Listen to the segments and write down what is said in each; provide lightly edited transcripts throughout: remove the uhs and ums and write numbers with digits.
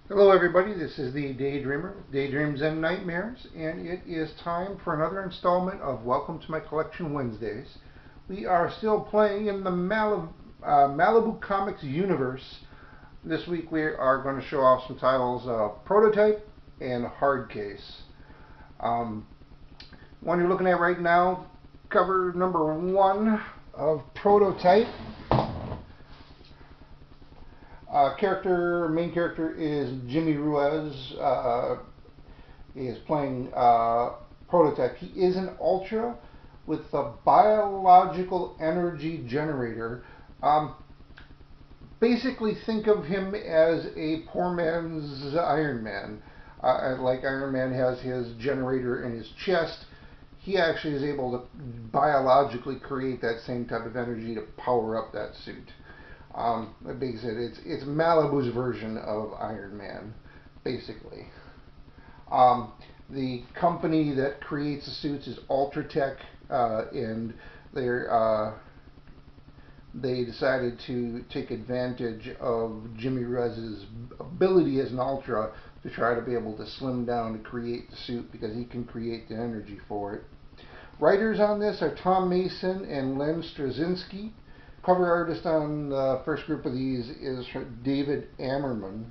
Hello everybody, this is the Daydreamer, Daydreams and Nightmares, and it is time for another installment of Welcome to My Collection Wednesdays. We are still playing in the Malibu Comics universe. This week we are going to show off some titles of Prototype and Hardcase. Um, One you're looking at right now, cover number 1 of Prototype. Main character is Jimmy Ruiz. He is playing Prototype. He is an Ultra with a biological energy generator. Basically, think of him as a poor man's Iron Man. Like Iron Man has his generator in his chest, he actually is able to biologically create that same type of energy to power up that suit. Like I said, it's Malibu's version of Iron Man, basically. Um, the company that creates the suits is Ultratech, and they're they decided to take advantage of Jimmy Rez's ability as an Ultra to try to be able to slim down to create the suit because he can create the energy for it. Writers on this are Tom Mason and Len Straczynski. Cover artist on the first group of these is David Ammerman.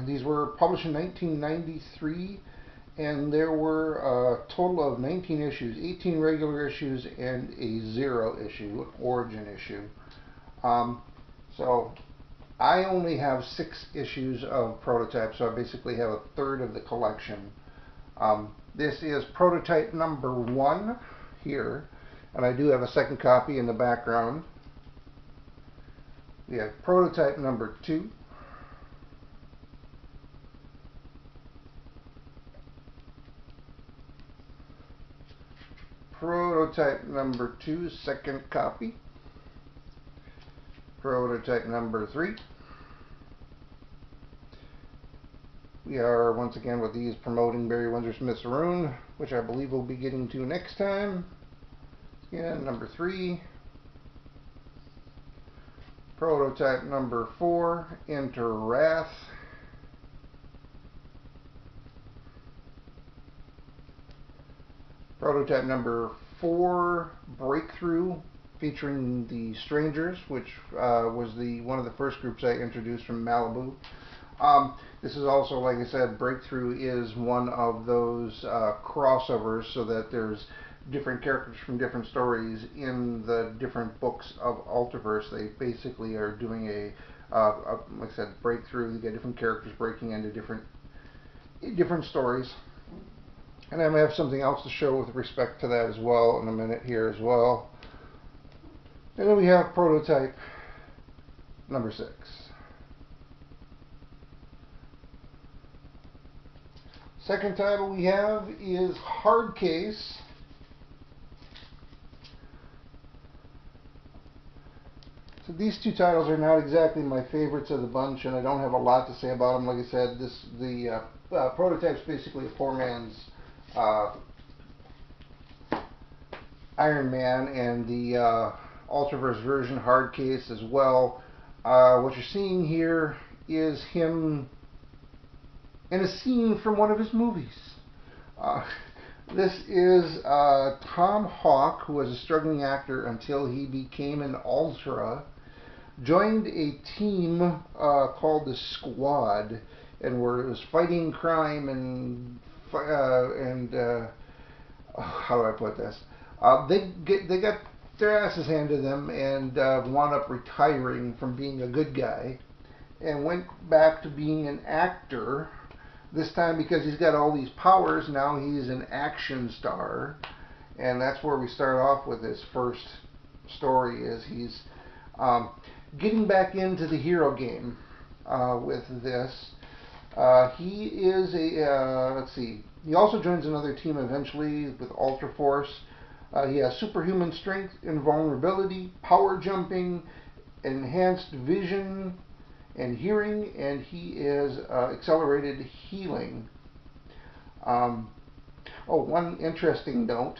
These were published in 1993, and there were a total of 19 issues, 18 regular issues and a 0 issue, origin issue. So I only have 6 issues of Prototype, so I basically have a third of the collection. This is Prototype number 1 here, and I do have a second copy in the background. We have Prototype number 2. Prototype number 2, second copy. Prototype number 3. We are once again with these promoting Barry Windsor Smith's Rune, which I believe we'll be getting to next time. Again, number 3. Prototype number 4, Enter Wrath. Prototype number 4, Breakthrough, featuring the Strangers, which was one of the first groups I introduced from Malibu. This is also, like I said, Breakthrough is one of those crossovers, so that there's different characters from different stories in the different books of Ultraverse. They basically are doing like I said, Breakthrough. You get different characters breaking into different stories. And I may have something else to show with respect to that as well in a minute here as well. And then we have Prototype number 6. Second title we have is Hardcase. So these two titles are not exactly my favorites of the bunch, and I don't have a lot to say about them. Like I said, the Prototype's basically a poor man's Iron Man, and the Ultraverse version, Hardcase, as well. What you're seeing here is him in a scene from one of his movies. This is Tom Hawk, who was a struggling actor until he became an Ultra, joined a team called the Squad, and was fighting crime and how do I put this? They got their asses handed to them and wound up retiring from being a good guy and went back to being an actor. This time, because he's got all these powers, now he's an action star, and that's where we start off with his first story. Is he's getting back into the hero game with this. He is let's see. He also joins another team eventually with Ultra Force. He has superhuman strength, invulnerability, power jumping, enhanced vision and hearing, and he is accelerated healing. One interesting note.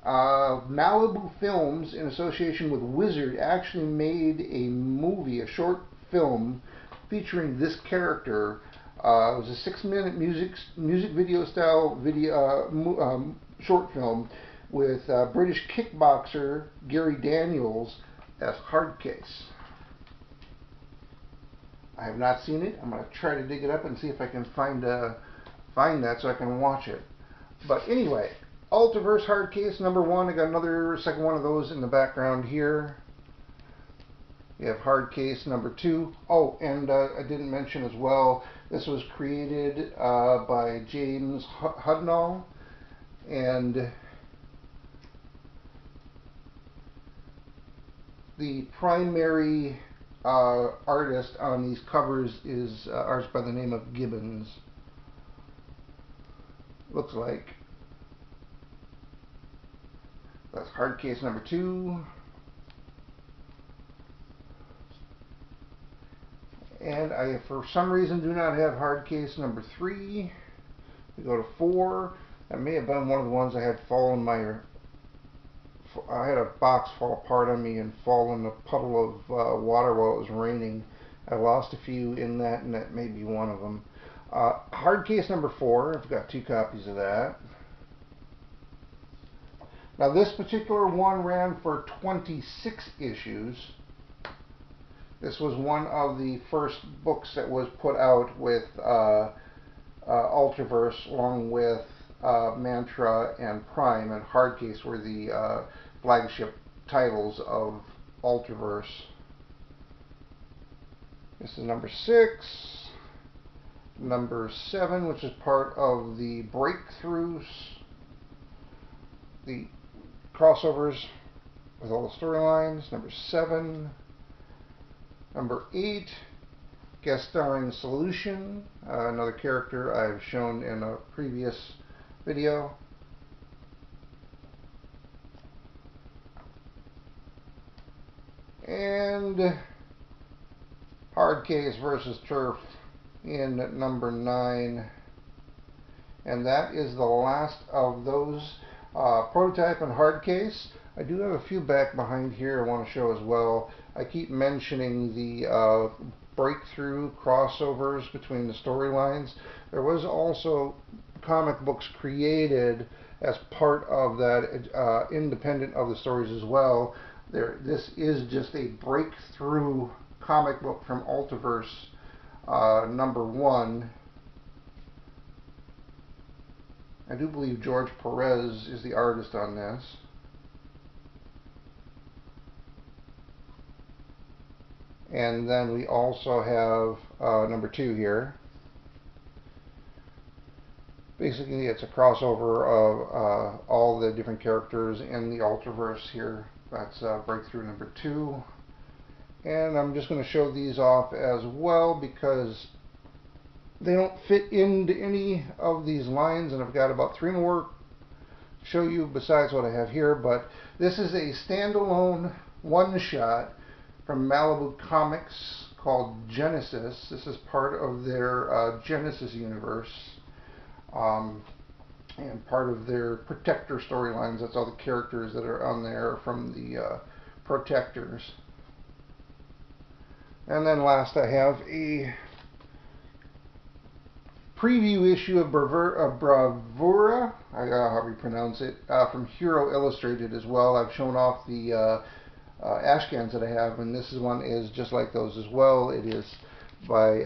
Malibu Films, in association with Wizard, actually made a movie, a short film featuring this character. It was a 6-minute music video style short film with British kickboxer Gary Daniels as Hardcase. I have not seen it. I'm going to try to dig it up and see if I can find that so I can watch it. But anyway, Ultraverse Hardcase #1. I got another second one of those in the background here. We have Hardcase #2. Oh, and I didn't mention as well, this was created by James Hudnall, and the primary artist on these covers is artist by the name of Gibbons. Looks like. That's Hardcase #2. And I, for some reason, do not have Hardcase #3. We go to 4. That may have been one of the ones I had fallen my... I had a box fall apart on me and fall in a puddle of water while it was raining. I lost a few in that, and that may be one of them. Hardcase #4. I've got 2 copies of that. Now this particular one ran for 26 issues. This was one of the first books that was put out with Ultraverse, along with Mantra and Prime, and Hardcase were the flagship titles of Ultraverse. This is #6. #7, which is part of the breakthroughs, the crossovers with all the storylines. #7. #8, guest starring Solution, another character I've shown in a previous video. And Hardcase versus Turf in #9. And that is the last of those prototype and Hardcase. I do have a few back behind here I want to show as well. I keep mentioning the breakthrough crossovers between the storylines. There was also comic books created as part of that, independent of the stories as well. This is just a breakthrough comic book from Ultraverse #1. I do believe George Perez is the artist on this. And then we also have #2 here. Basically, it's a crossover of all the different characters in the Ultraverse here. That's breakthrough #2. And I'm just going to show these off as well because they don't fit into any of these lines, and I've got about 3 more to show you besides what I have here. But this is a standalone one-shot from Malibu Comics called Genesis. This is part of their Genesis universe, and part of their Protector storylines. That's all the characters that are on there from the Protectors. And then last I have a preview issue of Bravura, however you pronounce it, from Hero Illustrated as well. I've shown off the Ashcans that I have, and this one is just like those as well. It is by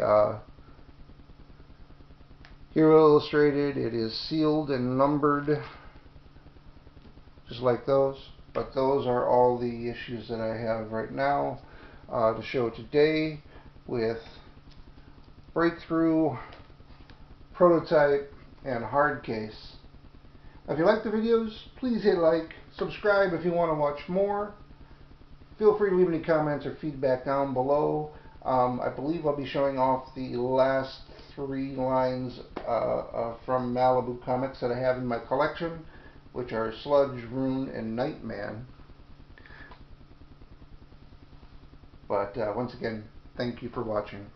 Hero Illustrated. It is sealed and numbered just like those, but those are all the issues that I have right now to show today, with Breakthrough, Prototype, and Hardcase. If you like the videos, please hit like, subscribe if you want to watch more. Feel free to leave any comments or feedback down below. I believe I'll be showing off the last 3 lines from Malibu Comics that I have in my collection, which are Sludge, Rune, and Nightman. But once again, thank you for watching.